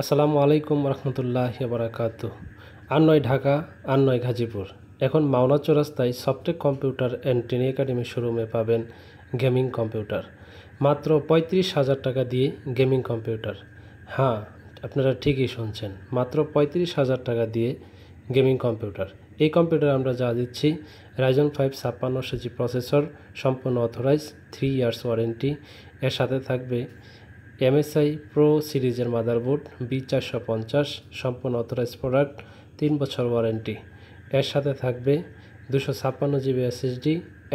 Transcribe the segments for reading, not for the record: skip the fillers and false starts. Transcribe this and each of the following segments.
আসসালামু আলাইকুম রহমতুল্লাহি বারাকাতুহু। আর নয় ঢাকা, আর নয় গাজীপুর। এখন মাওনা চৌরাস্তায় Softech computer and training academy শোরুমে পাবেন গেমিং কম্পিউটার। মাত্র 35,000 টাকা দিয়ে গেমিং কম্পিউটার। হ্যাঁ, আপনারা ঠিকই শুনছেন, মাত্র 35,000 টাকা দিয়ে গেমিং কম্পিউটার। এই কম্পিউটার আমরা যা দিচ্ছি, রাইজন 5 5600G প্রসেসর, সম্পূর্ণ অথরাইজ, 3 ইয়ার্স ওয়ারেন্টি। এর সাথে থাকবে MSI প্রো সিরিজের মাদারবোর্ড B450, সম্পূর্ণ অথরাইজ প্রোডাক্ট, 3 বছর ওয়ারেন্টি। এর সাথে থাকবে 256GB SSD,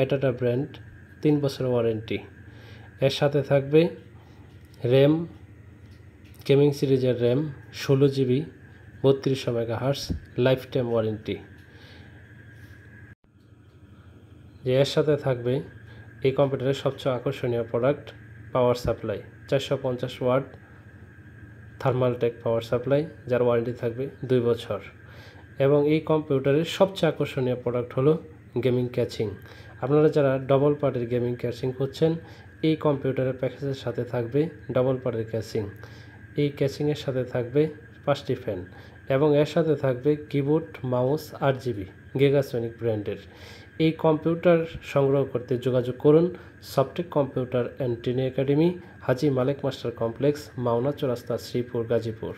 এটাটা ব্র্যান্ড, 3 বছর ওয়ারেন্টি। এর সাথে থাকবে র্যাম, গেমিং সিরিজের RAM 16GB, 3200 megahertz, lifetime warranty. এর সাথে থাকবে এই কম্পিউটারের সবচেয়ে আকর্ষণীয় product, power supply, 450 watt Thermaltake power supply, যার ওয়ারেন্টি থাকবে 2 বছর। এবং এই কম্পিউটারের সবচেয়ে আকর্ষণীয় প্রোডাক্ট হলো গেমিং ক্যাচিং। আপনারা যারা ডবল পার্টের গেমিং ক্যাচিং করছেন, এই কম্পিউটারের প্যাকেজের সাথে থাকবে ডবল পার্টের ক্যাচিং। এই ক্যাচিংয়ের সাথে থাকবে 5টি ফ্যান এবং এর সাথে থাকবে কিবোর্ড, মাউস, RGB গিগাসনিক ব্র্যান্ডের। এই কম্পিউটার সংগ্রহ করতে যোগাযোগ করুন Softech computer and training academy, Haji Malek master complex, Mawna Chowrasta, Sreepur, Gazipur.